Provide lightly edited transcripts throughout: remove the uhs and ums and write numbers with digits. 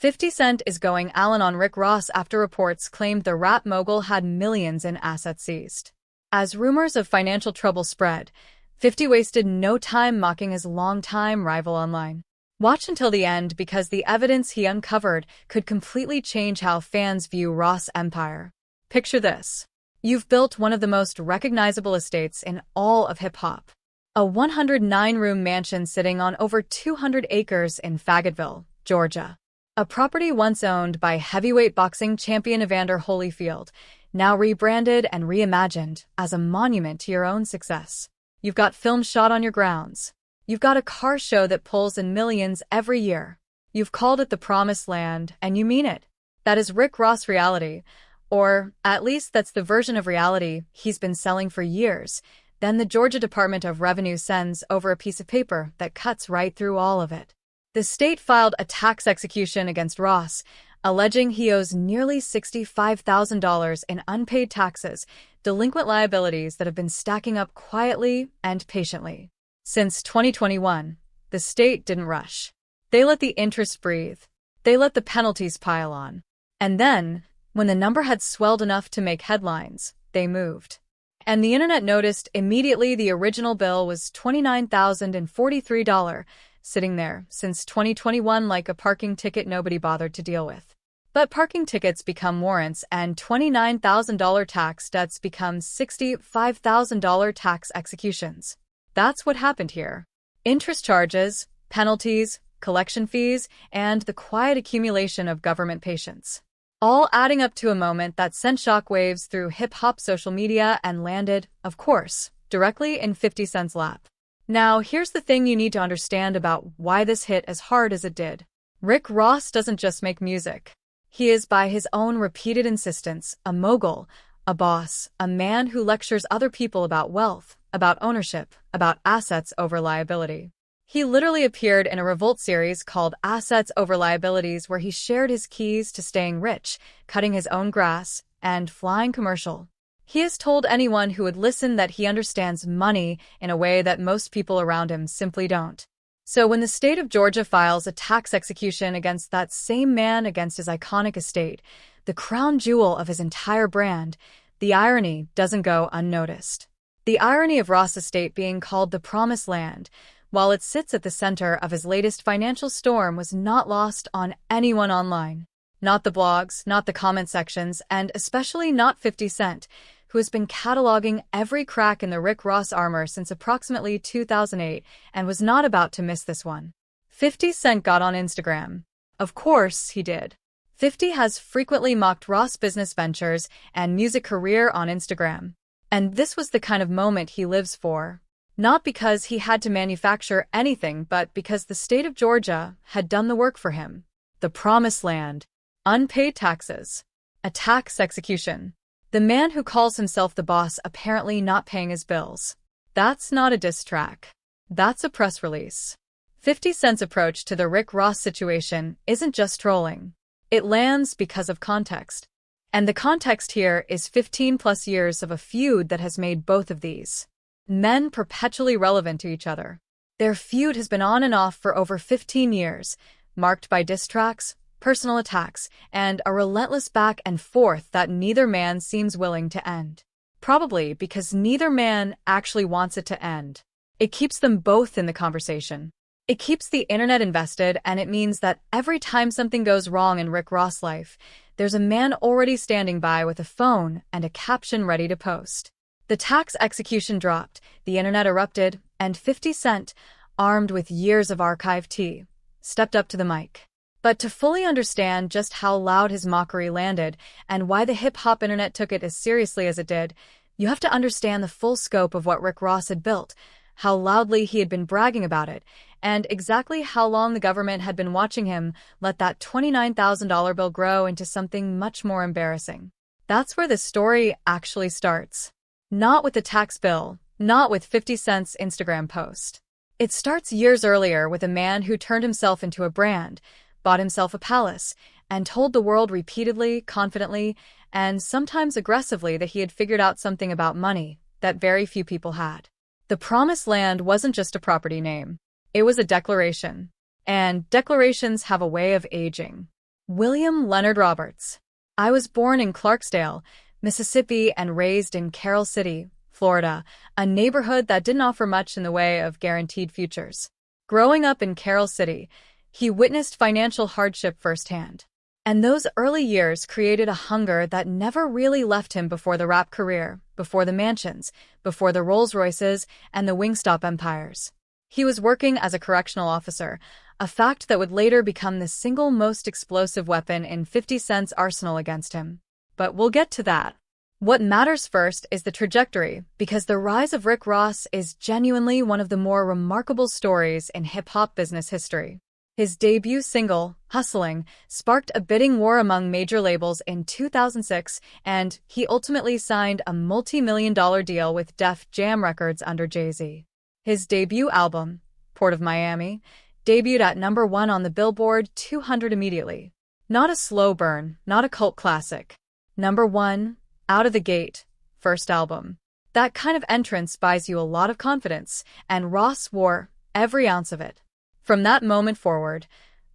50 Cent is going Allen on Rick Ross after reports claimed the rap mogul had millions in assets seized. As rumors of financial trouble spread, 50 wasted no time mocking his longtime rival online. Watch until the end because the evidence he uncovered could completely change how fans view Ross' empire. Picture this. You've built one of the most recognizable estates in all of hip-hop. A 109-room mansion sitting on over 200 acres in Fayetteville, Georgia. A property once owned by heavyweight boxing champion Evander Holyfield, now rebranded and reimagined as a monument to your own success. You've got film shot on your grounds. You've got a car show that pulls in millions every year. You've called it the Promised Land, and you mean it. That is Rick Ross reality, or at least that's the version of reality he's been selling for years. Then the Georgia Department of Revenue sends over a piece of paper that cuts right through all of it. The state filed a tax execution against Ross, alleging he owes nearly $65,000 in unpaid taxes, delinquent liabilities that have been stacking up quietly and patiently. Since 2021, the state didn't rush. They let the interest breathe. They let the penalties pile on. And then, when the number had swelled enough to make headlines, they moved. And the internet noticed immediately the original bill was $29,043, sitting there since 2021 like a parking ticket nobody bothered to deal with. But parking tickets become warrants and $29,000 tax debts become $65,000 tax executions. That's what happened here. Interest charges, penalties, collection fees, and the quiet accumulation of government patience. All adding up to a moment that sent shockwaves through hip-hop social media and landed, of course, directly in 50 Cent's lap. Now, here's the thing you need to understand about why this hit as hard as it did. Rick Ross doesn't just make music. He is, by his own repeated insistence, a mogul, a boss, a man who lectures other people about wealth, about ownership, about assets over liability. He literally appeared in a Revolt series called Assets Over Liabilities where he shared his keys to staying rich, cutting his own grass, and flying commercial. He has told anyone who would listen that he understands money in a way that most people around him simply don't. So when the state of Georgia files a tax execution against that same man against his iconic estate, the crown jewel of his entire brand, the irony doesn't go unnoticed. The irony of Ross' estate being called the Promised Land, while it sits at the center of his latest financial storm, was not lost on anyone online. Not the blogs, not the comment sections, and especially not 50 Cent, who has been cataloging every crack in the Rick Ross armor since approximately 2008 and was not about to miss this one. 50 Cent got on Instagram. Of course he did. 50 has frequently mocked Ross' business ventures and music career on Instagram. And this was the kind of moment he lives for. Not because he had to manufacture anything, but because the state of Georgia had done the work for him. The Promised Land. Unpaid taxes. A tax execution. The man who calls himself the boss apparently not paying his bills. That's not a diss track. That's a press release. 50 Cent's approach to the Rick Ross situation isn't just trolling. It lands because of context. And the context here is 15 plus years of a feud that has made both of these men perpetually relevant to each other. Their feud has been on and off for over 15 years, marked by diss tracks, personal attacks, and a relentless back and forth that neither man seems willing to end. Probably because neither man actually wants it to end. It keeps them both in the conversation. It keeps the internet invested, and it means that every time something goes wrong in Rick Ross' life, there's a man already standing by with a phone and a caption ready to post. The tax execution dropped, the internet erupted, and 50 Cent, armed with years of archive tea, stepped up to the mic. But to fully understand just how loud his mockery landed and why the hip-hop internet took it as seriously as it did, you have to understand the full scope of what Rick Ross had built, how loudly he had been bragging about it, and exactly how long the government had been watching him let that $29,000 bill grow into something much more embarrassing. That's where the story actually starts. Not with the tax bill, not with 50 Cent's Instagram post. It starts years earlier with a man who turned himself into a brand, bought himself a palace, and told the world repeatedly, confidently, and sometimes aggressively that he had figured out something about money that very few people had. The Promised Land wasn't just a property name. It was a declaration. And declarations have a way of aging. William Leonard Roberts. I was born in Clarksdale, Mississippi, and raised in Carroll City, Florida, a neighborhood that didn't offer much in the way of guaranteed futures. Growing up in Carroll City, he witnessed financial hardship firsthand. And those early years created a hunger that never really left him before the rap career, before the mansions, before the Rolls-Royces, and the Wingstop empires. He was working as a correctional officer, a fact that would later become the single most explosive weapon in 50 Cent's arsenal against him. But we'll get to that. What matters first is the trajectory, because the rise of Rick Ross is genuinely one of the more remarkable stories in hip-hop business history. His debut single, Hustling, sparked a bidding war among major labels in 2006, and he ultimately signed a multi-million-dollar deal with Def Jam Records under Jay-Z. His debut album, Port of Miami, debuted at #1 on the Billboard 200 immediately. Not a slow burn, not a cult classic. #1, out of the gate, first album. That kind of entrance buys you a lot of confidence, and Ross wore every ounce of it. From that moment forward,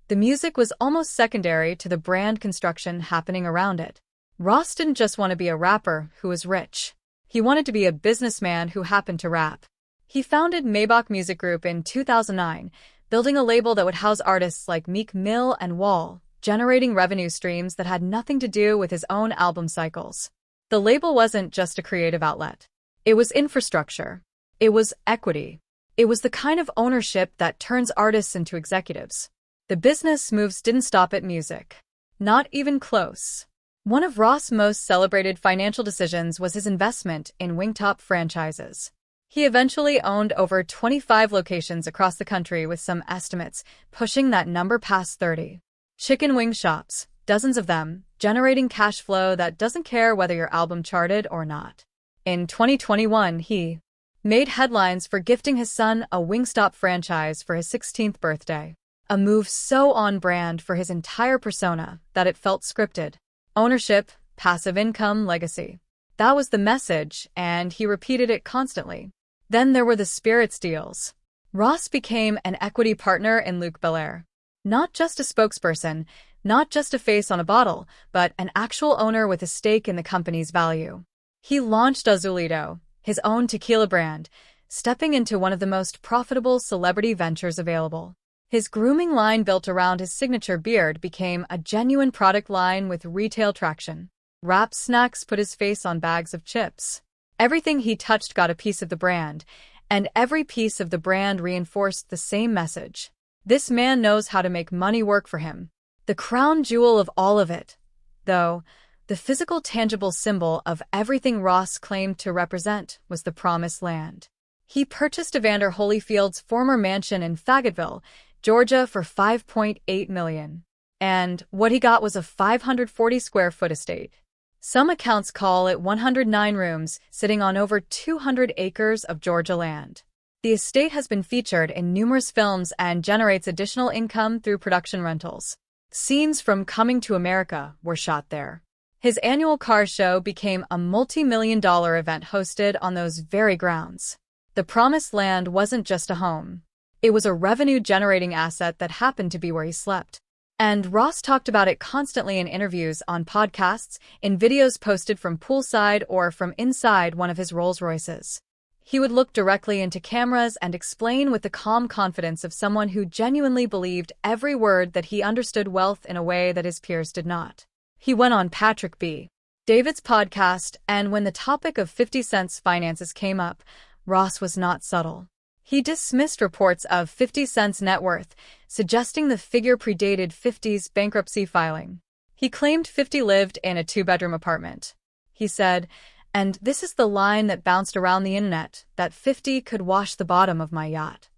the music was almost secondary to the brand construction happening around it. Ross didn't just want to be a rapper who was rich. He wanted to be a businessman who happened to rap. He founded Maybach Music Group in 2009, building a label that would house artists like Meek Mill and Wall, generating revenue streams that had nothing to do with his own album cycles. The label wasn't just a creative outlet. It was infrastructure. It was equity. It was the kind of ownership that turns artists into executives. The business moves didn't stop at music. Not even close. One of Ross' most celebrated financial decisions was his investment in Wingstop franchises. He eventually owned over 25 locations across the country, with some estimates pushing that number past 30. Chicken wing shops, dozens of them, generating cash flow that doesn't care whether your album charted or not. In 2021, he made headlines for gifting his son a Wingstop franchise for his 16th birthday. A move so on-brand for his entire persona that it felt scripted. Ownership, passive income, legacy. That was the message, and he repeated it constantly. Then there were the spirits deals. Ross became an equity partner in Luke Belaire. Not just a spokesperson, not just a face on a bottle, but an actual owner with a stake in the company's value. He launched Azulito, his own tequila brand, stepping into one of the most profitable celebrity ventures available. His grooming line, built around his signature beard, became a genuine product line with retail traction. Rap Snacks put his face on bags of chips. Everything he touched got a piece of the brand, and every piece of the brand reinforced the same message. This man knows how to make money work for him. The crown jewel of all of it, though, the physical, tangible symbol of everything Ross claimed to represent, was the Promised Land. He purchased Evander Holyfield's former mansion in Fayetteville, Georgia for $5.8 million. And what he got was a 540-square-foot estate. Some accounts call it 109 rooms, sitting on over 200 acres of Georgia land. The estate has been featured in numerous films and generates additional income through production rentals. Scenes from Coming to America were shot there. His annual car show became a multi-million-dollar event hosted on those very grounds. The Promised Land wasn't just a home. It was a revenue-generating asset that happened to be where he slept. And Ross talked about it constantly in interviews, on podcasts, in videos posted from poolside or from inside one of his Rolls-Royces. He would look directly into cameras and explain with the calm confidence of someone who genuinely believed every word that he understood wealth in a way that his peers did not. He went on Patrick B. David's podcast, and when the topic of 50 Cent's finances came up, Ross was not subtle. He dismissed reports of 50 Cent's net worth, suggesting the figure predated 50's bankruptcy filing. He claimed 50 lived in a 2-bedroom apartment. He said, and this is the line that bounced around the internet, that 50 could wash the bottom of my yacht.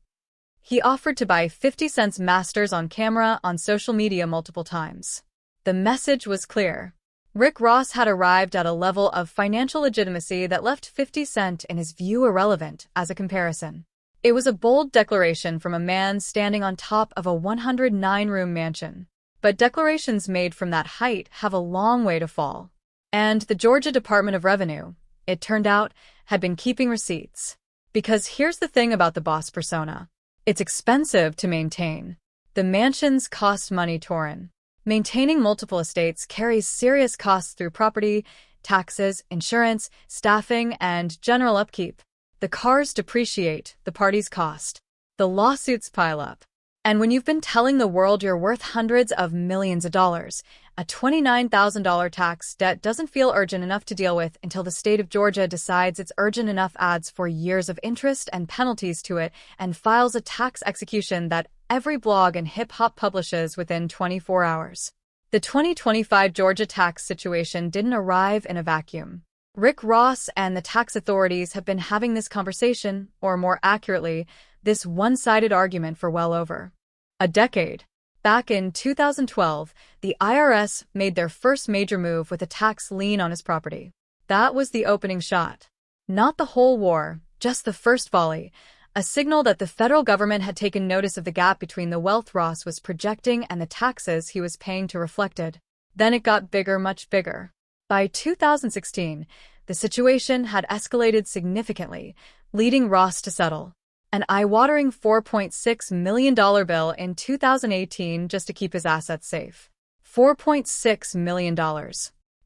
He offered to buy 50 Cent's masters on camera on social media multiple times. The message was clear. Rick Ross had arrived at a level of financial legitimacy that left 50 Cent, in his view, irrelevant as a comparison. It was a bold declaration from a man standing on top of a 109-room mansion. But declarations made from that height have a long way to fall. And the Georgia Department of Revenue, it turned out, had been keeping receipts. Because here's the thing about the boss persona. It's expensive to maintain. The mansions cost money. Torrin Maintaining multiple estates carries serious costs through property, taxes, insurance, staffing, and general upkeep. The cars depreciate, the parties cost. The lawsuits pile up. And when you've been telling the world you're worth hundreds of millions of dollars, a $29,000 tax debt doesn't feel urgent enough to deal with until the state of Georgia decides it's urgent enough, adds 4 years of interest and penalties to it, and files a tax execution that every blog and hip-hop publishes within 24 hours. The 2025 Georgia tax situation didn't arrive in a vacuum. Rick Ross and the tax authorities have been having this conversation, or more accurately, this one-sided argument for well over a decade. Back in 2012, the IRS made their first major move with a tax lien on his property. That was the opening shot. Not the whole war, just the first volley, a signal that the federal government had taken notice of the gap between the wealth Ross was projecting and the taxes he was paying to reflect it. Then it got bigger, much bigger. By 2016, the situation had escalated significantly, leading Ross to settle an eye-watering $4.6 million bill in 2018 just to keep his assets safe. $4.6 million.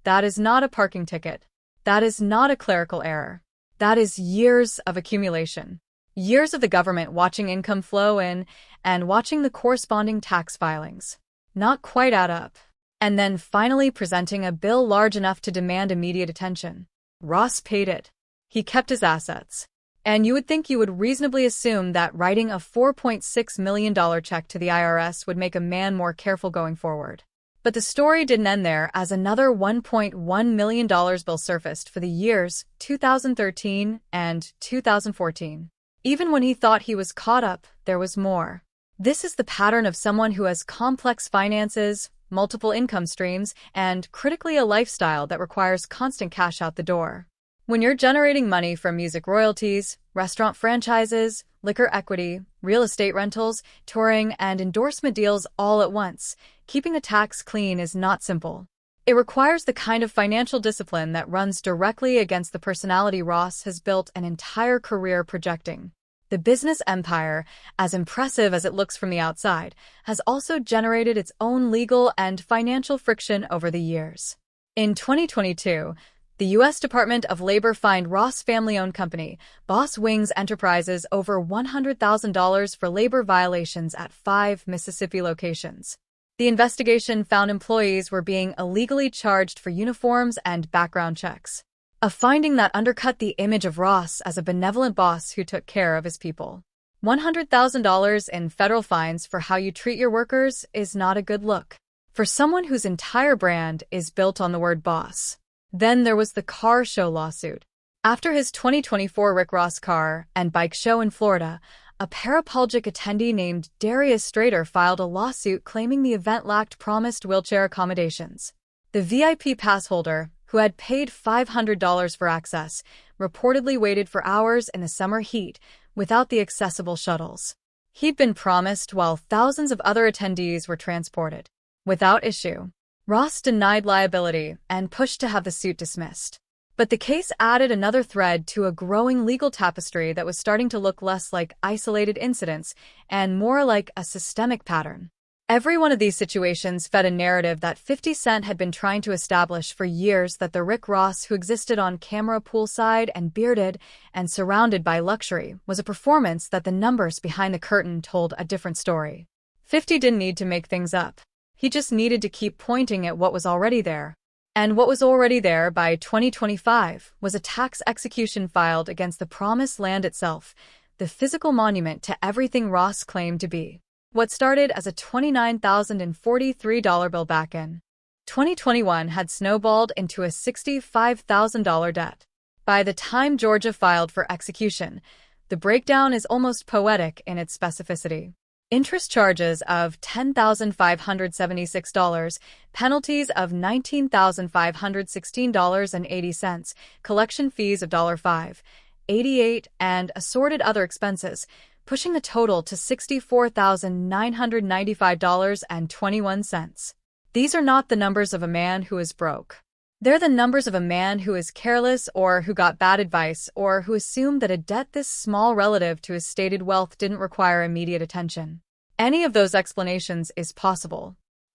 That is not a parking ticket. That is not a clerical error. That is years of accumulation. Years of the government watching income flow in and watching the corresponding tax filings not quite add up. And then finally presenting a bill large enough to demand immediate attention. Ross paid it. He kept his assets. And you would think you would reasonably assume that writing a $4.6 million check to the IRS would make a man more careful going forward. But the story didn't end there, as another $1.1 million bill surfaced for the years 2013 and 2014. Even when he thought he was caught up, there was more. This is the pattern of someone who has complex finances, multiple income streams, and critically a lifestyle that requires constant cash out the door. When you're generating money from music royalties, restaurant franchises, liquor equity, real estate rentals, touring, and endorsement deals all at once, keeping the tax clean is not simple. It requires the kind of financial discipline that runs directly against the personality Ross has built an entire career projecting. The business empire, as impressive as it looks from the outside, has also generated its own legal and financial friction over the years. In 2022, the U.S. Department of Labor fined Ross family-owned company, Boss Wings Enterprises, over $100,000 for labor violations at 5 Mississippi locations. The investigation found employees were being illegally charged for uniforms and background checks, a finding that undercut the image of Ross as a benevolent boss who took care of his people. $100,000 in federal fines for how you treat your workers is not a good look for someone whose entire brand is built on the word boss. Then there was the car show lawsuit. After his 2024 Rick Ross car and bike show in Florida, a paraplegic attendee named Darius Strader filed a lawsuit claiming the event lacked promised wheelchair accommodations. The VIP pass holder, who had paid $500 for access, reportedly waited for hours in the summer heat without the accessible shuttles he'd been promised, while thousands of other attendees were transported without issue. Ross denied liability and pushed to have the suit dismissed. But the case added another thread to a growing legal tapestry that was starting to look less like isolated incidents and more like a systemic pattern. Every one of these situations fed a narrative that 50 Cent had been trying to establish for years, that the Rick Ross who existed on camera poolside and bearded and surrounded by luxury was a performance, that the numbers behind the curtain told a different story. 50 didn't need to make things up. He just needed to keep pointing at what was already there. And what was already there by 2025 was a tax execution filed against the promised land itself, the physical monument to everything Ross claimed to be. What started as a $29,043 bill back in 2021 had snowballed into a $65,000 debt. By the time Georgia filed for execution, the breakdown is almost poetic in its specificity. Interest charges of $10,576, penalties of $19,516.80, collection fees of $5.88, and assorted other expenses, pushing the total to $64,995.21. These are not the numbers of a man who is broke. They're the numbers of a man who is careless, or who got bad advice, or who assumed that a debt this small relative to his stated wealth didn't require immediate attention. Any of those explanations is possible.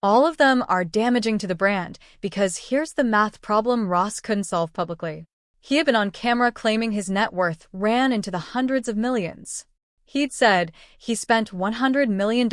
All of them are damaging to the brand, because here's the math problem Ross couldn't solve publicly. He had been on camera claiming his net worth ran into the hundreds of millions. He'd said he spent $100 million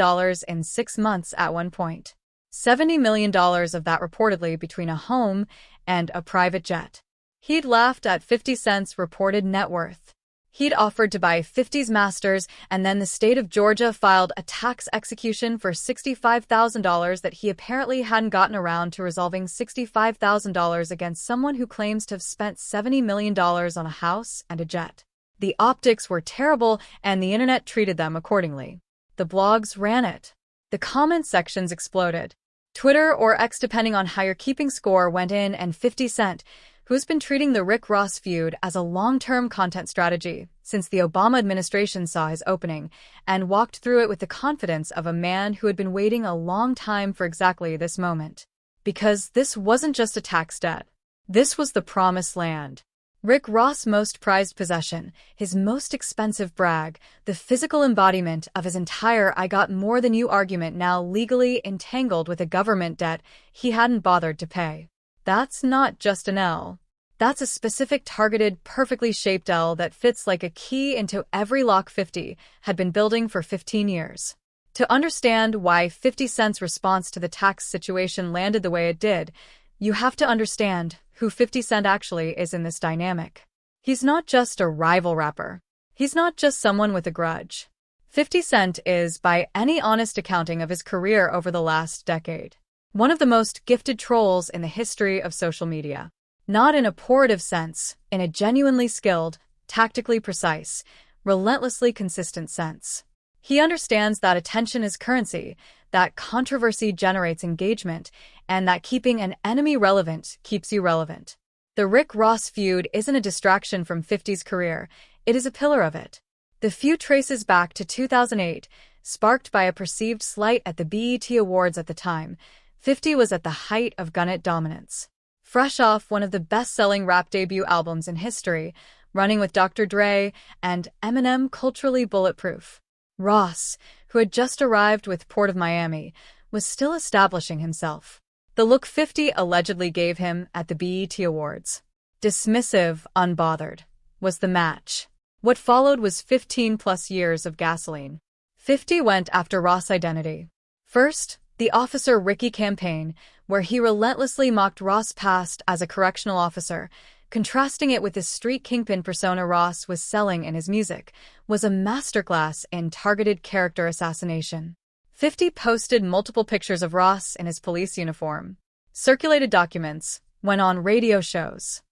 in 6 months at one point. $70 million of that reportedly between a home and a private jet. He'd laughed at 50 Cent's reported net worth. He'd offered to buy 50's masters, and then the state of Georgia filed a tax execution for $65,000 that he apparently hadn't gotten around to resolving $65,000 against someone who claims to have spent $70 million on a house and a jet. The optics were terrible, and the internet treated them accordingly. The blogs ran it. The comment sections exploded. Twitter or X, depending on how you're keeping score, went in, and 50 Cent, who's been treating the Rick Ross feud as a long-term content strategy since the Obama administration saw his opening and walked through it with the confidence of a man who had been waiting a long time for exactly this moment. Because this wasn't just a tax debt. This was the promised land. Rick Ross' most prized possession, his most expensive brag, the physical embodiment of his entire "I got more than you" argument, now legally entangled with a government debt he hadn't bothered to pay. That's not just an L. That's a specific, targeted, perfectly shaped L that fits like a key into every lock 50 had been building for 15 years. To understand why 50 Cent's response to the tax situation landed the way it did, you have to understand who 50 Cent actually is in this dynamic. He's not just a rival rapper. He's not just someone with a grudge. 50 Cent is, by any honest accounting of his career over the last decade, one of the most gifted trolls in the history of social media. Not in a pejorative sense, in a genuinely skilled, tactically precise, relentlessly consistent sense. He understands that attention is currency, that controversy generates engagement, and that keeping an enemy relevant keeps you relevant. The Rick Ross feud isn't a distraction from 50's career, it is a pillar of it. The feud traces back to 2008, sparked by a perceived slight at the BET Awards at the time. 50 was at the height of gun-it dominance. Fresh off one of the best-selling rap debut albums in history, running with Dr. Dre and Eminem, culturally bulletproof. Ross, who had just arrived with Port of Miami, was still establishing himself. The look 50 allegedly gave him at the BET Awards, dismissive, unbothered, was the match. What followed was 15-plus years of gasoline. 50 went after Ross' identity. First, the Officer Ricky campaign, where he relentlessly mocked Ross' past as a correctional officer, contrasting it with the street kingpin persona Ross was selling in his music, was a masterclass in targeted character assassination. 50 posted multiple pictures of Ross in his police uniform, circulated documents, went on radio shows.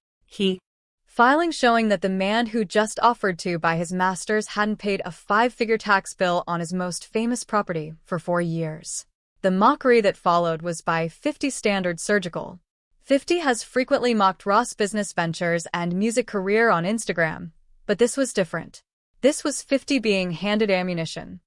Filing showing that the man who just offered to buy his masters hadn't paid a 5-figure tax bill on his most famous property for 4 years. The mockery that followed was by 50 standard surgical. 50 has frequently mocked Ross' business ventures and music career on Instagram, but this was different. This was 50 being handed ammunition.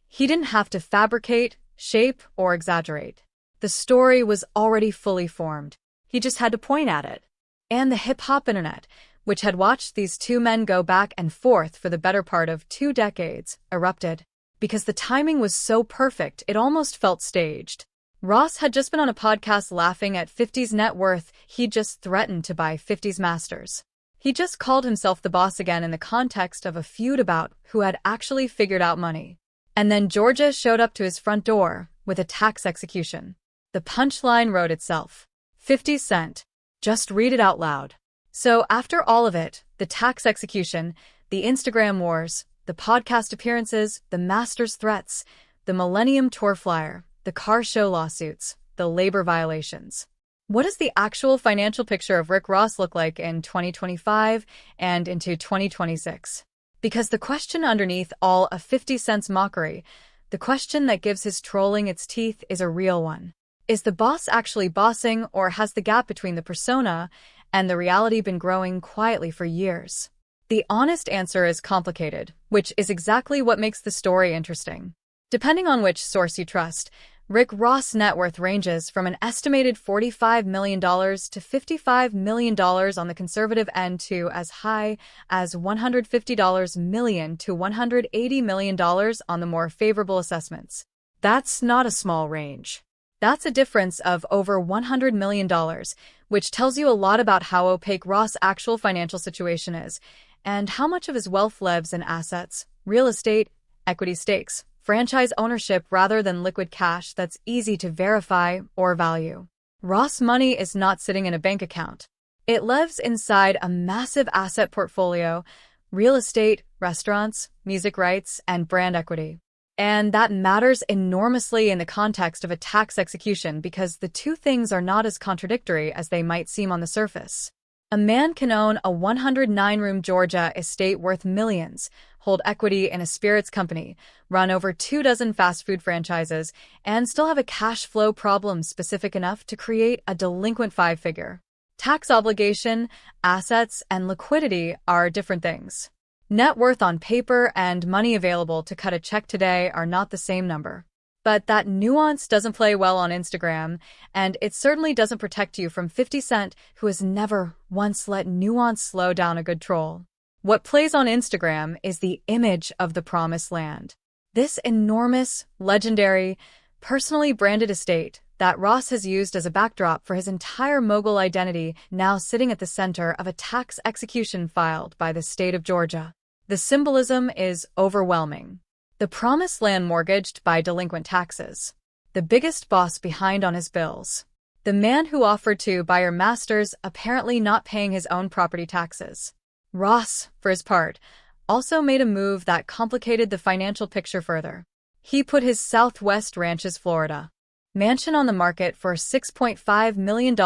He didn't have to fabricate, shape, or exaggerate. The story was already fully formed. He just had to point at it. And the hip-hop internet, which had watched these two men go back and forth for the better part of 2 decades, erupted. Because the timing was so perfect, it almost felt staged. Ross had just been on a podcast laughing at 50's net worth. He'd just threatened to buy 50's masters. He just called himself the boss again in the context of a feud about who had actually figured out money. And then Georgia showed up to his front door with a tax execution. The punchline wrote itself. 50 Cent. Just read it out loud. So after all of it, the tax execution, the Instagram wars, the podcast appearances, the masters threats, the Millennium Tour flyer, the car show lawsuits, the labor violations. What does the actual financial picture of Rick Ross look like in 2025 and into 2026? Because the question underneath all of 50 Cent's mockery, the question that gives his trolling its teeth, is a real one. Is the boss actually bossing, or has the gap between the persona and the reality been growing quietly for years? The honest answer is complicated, which is exactly what makes the story interesting. Depending on which source you trust, Rick Ross' net worth ranges from an estimated $45 million to $55 million on the conservative end to as high as $150 million to $180 million on the more favorable assessments. That's not a small range. That's a difference of over $100 million, which tells you a lot about how opaque Ross' actual financial situation is, and how much of his wealth lives in assets, real estate, equity stakes, franchise ownership rather than liquid cash that's easy to verify or value. Ross' money is not sitting in a bank account. It lives inside a massive asset portfolio: real estate, restaurants, music rights, and brand equity. And that matters enormously in the context of a tax execution because the two things are not as contradictory as they might seem on the surface. A man can own a 109-room Georgia estate worth millions, hold equity in a spirits company, run over 24 fast food franchises, and still have a cash flow problem specific enough to create a delinquent five-figure. Tax obligation, assets, and liquidity are different things. Net worth on paper and money available to cut a check today are not the same number. But that nuance doesn't play well on Instagram, and it certainly doesn't protect you from 50 Cent, who has never once let nuance slow down a good troll. What plays on Instagram is the image of the promised land. This enormous, legendary, personally branded estate that Ross has used as a backdrop for his entire mogul identity, now sitting at the center of a tax execution filed by the state of Georgia. The symbolism is overwhelming. The promised land mortgaged by delinquent taxes. The biggest boss behind on his bills. The man who offered to buy your masters apparently not paying his own property taxes. Ross, for his part, also made a move that complicated the financial picture further. He put his Southwest Ranches, Florida mansion on the market for $6.5 million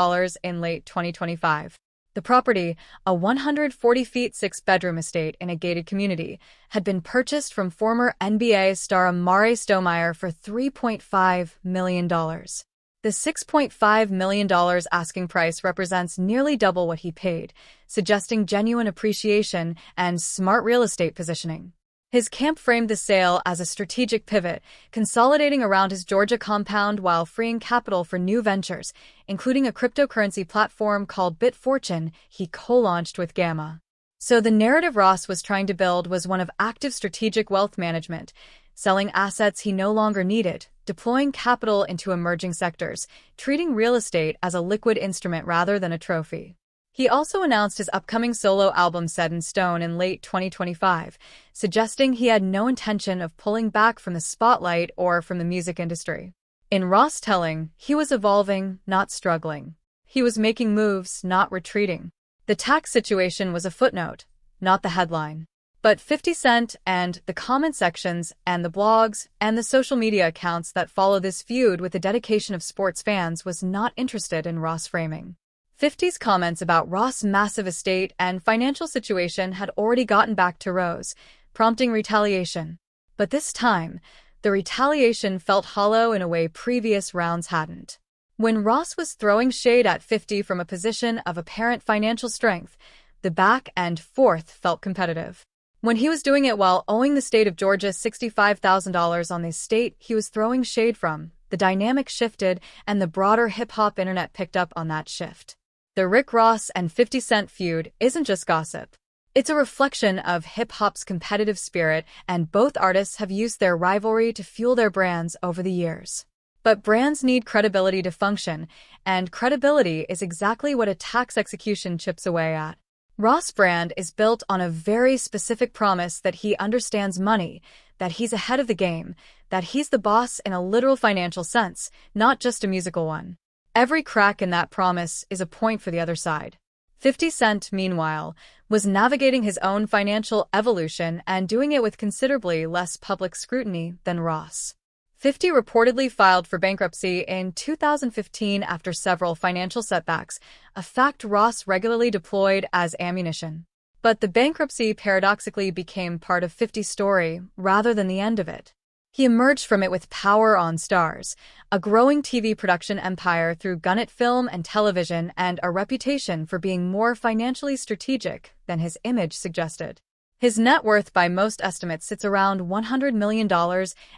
in late 2025. The property, a 140 feet 6-bedroom estate in a gated community, had been purchased from former NBA star Amar'e Stoudemire for $3.5 million. The $6.5 million asking price represents nearly double what he paid, suggesting genuine appreciation and smart real estate positioning. His camp framed the sale as a strategic pivot, consolidating around his Georgia compound while freeing capital for new ventures, including a cryptocurrency platform called BitFortune he co-launched with Gamma. So the narrative Ross was trying to build was one of active strategic wealth management, selling assets he no longer needed, deploying capital into emerging sectors, treating real estate as a liquid instrument rather than a trophy. He also announced his upcoming solo album Set in Stone in late 2025, suggesting he had no intention of pulling back from the spotlight or from the music industry. In Ross telling, he was evolving, not struggling. He was making moves, not retreating. The tax situation was a footnote, not the headline. But 50 Cent and the comment sections and the blogs and the social media accounts that follow this feud with the dedication of sports fans was not interested in Ross framing. 50's comments about Ross' massive estate and financial situation had already gotten back to Rose, prompting retaliation. But this time, the retaliation felt hollow in a way previous rounds hadn't. When Ross was throwing shade at 50 from a position of apparent financial strength, the back and forth felt competitive. When he was doing it while owing the state of Georgia $65,000 on the estate he was throwing shade from, the dynamic shifted and the broader hip-hop internet picked up on that shift. The Rick Ross and 50 Cent feud isn't just gossip. It's a reflection of hip-hop's competitive spirit, and both artists have used their rivalry to fuel their brands over the years. But brands need credibility to function, and credibility is exactly what a tax execution chips away at. Ross' brand is built on a very specific promise that he understands money, that he's ahead of the game, that he's the boss in a literal financial sense, not just a musical one. Every crack in that promise is a point for the other side. 50 Cent, meanwhile, was navigating his own financial evolution and doing it with considerably less public scrutiny than Ross. 50 reportedly filed for bankruptcy in 2015 after several financial setbacks, a fact Ross regularly deployed as ammunition. But the bankruptcy paradoxically became part of 50's story rather than the end of it. He emerged from it with Power on Stars, a growing TV production empire through Gannett Film and Television, and a reputation for being more financially strategic than his image suggested. His net worth by most estimates sits around $100 million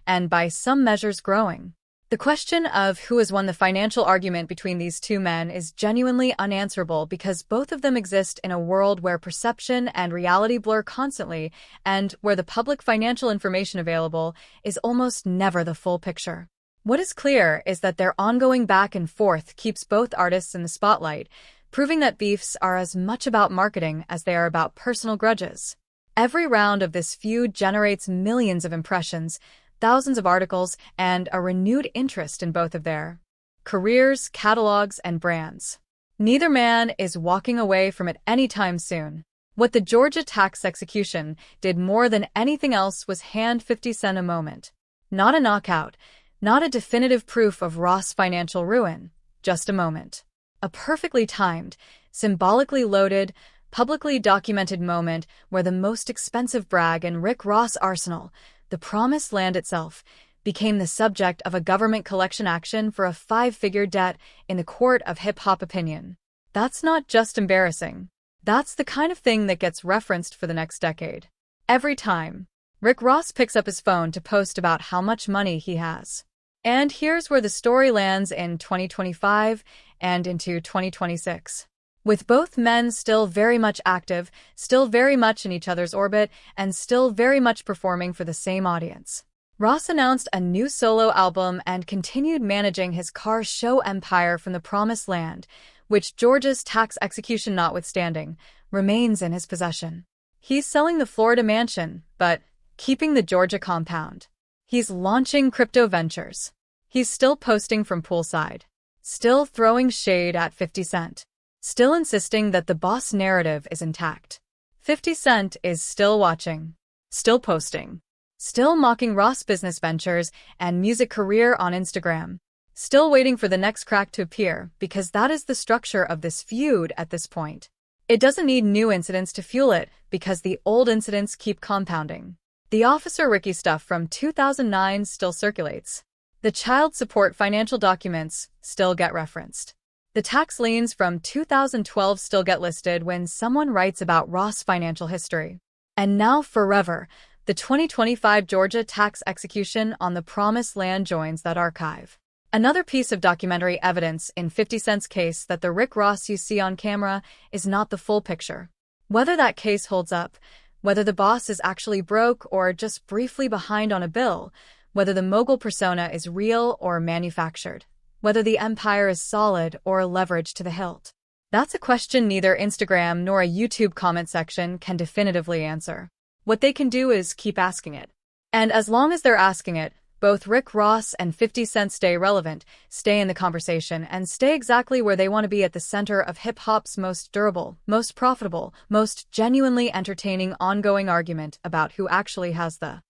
and by some measures growing. The question of who has won the financial argument between these two men is genuinely unanswerable because both of them exist in a world where perception and reality blur constantly and where the public financial information available is almost never the full picture. What is clear is that their ongoing back and forth keeps both artists in the spotlight, proving that beefs are as much about marketing as they are about personal grudges. Every round of this feud generates millions of impressions, thousands of articles, and a renewed interest in both of their careers, catalogs, and brands. Neither man is walking away from it anytime soon. What the Georgia tax execution did more than anything else was hand 50 Cent a moment. Not a knockout, not a definitive proof of Ross' financial ruin, just a moment. A perfectly timed, symbolically loaded, publicly documented moment where the most expensive brag in Rick Ross' arsenal, the promised land itself, became the subject of a government collection action for a 5-figure debt in the court of hip-hop opinion. That's not just embarrassing. That's the kind of thing that gets referenced for the next decade. Every time Rick Ross picks up his phone to post about how much money he has. And here's where the story lands in 2025 and into 2026. With both men still very much active, still very much in each other's orbit, and still very much performing for the same audience. Ross announced a new solo album and continued managing his car show empire from the Promised Land, which Georgia's tax execution notwithstanding, remains in his possession. He's selling the Florida mansion, but keeping the Georgia compound. He's launching crypto ventures. He's still posting from poolside. Still throwing shade at 50 Cent. Still insisting that the boss narrative is intact. 50 Cent is still watching. Still posting. Still mocking Ross' business ventures and music career on Instagram. Still waiting for the next crack to appear, because that is the structure of this feud at this point. It doesn't need new incidents to fuel it, because the old incidents keep compounding. The Officer Ricky stuff from 2009 still circulates. The child support financial documents still get referenced. The tax liens from 2012 still get listed when someone writes about Ross' financial history. And now forever, the 2025 Georgia tax execution on the Promised Land joins that archive. Another piece of documentary evidence in 50 Cent's case that the Rick Ross you see on camera is not the full picture. Whether that case holds up, whether the boss is actually broke or just briefly behind on a bill, whether the mogul persona is real or manufactured, whether the empire is solid or leveraged to the hilt. That's a question neither Instagram nor a YouTube comment section can definitively answer. What they can do is keep asking it. And as long as they're asking it, both Rick Ross and 50 Cent stay relevant, stay in the conversation, and stay exactly where they want to be at the center of hip-hop's most durable, most profitable, most genuinely entertaining ongoing argument about who actually has the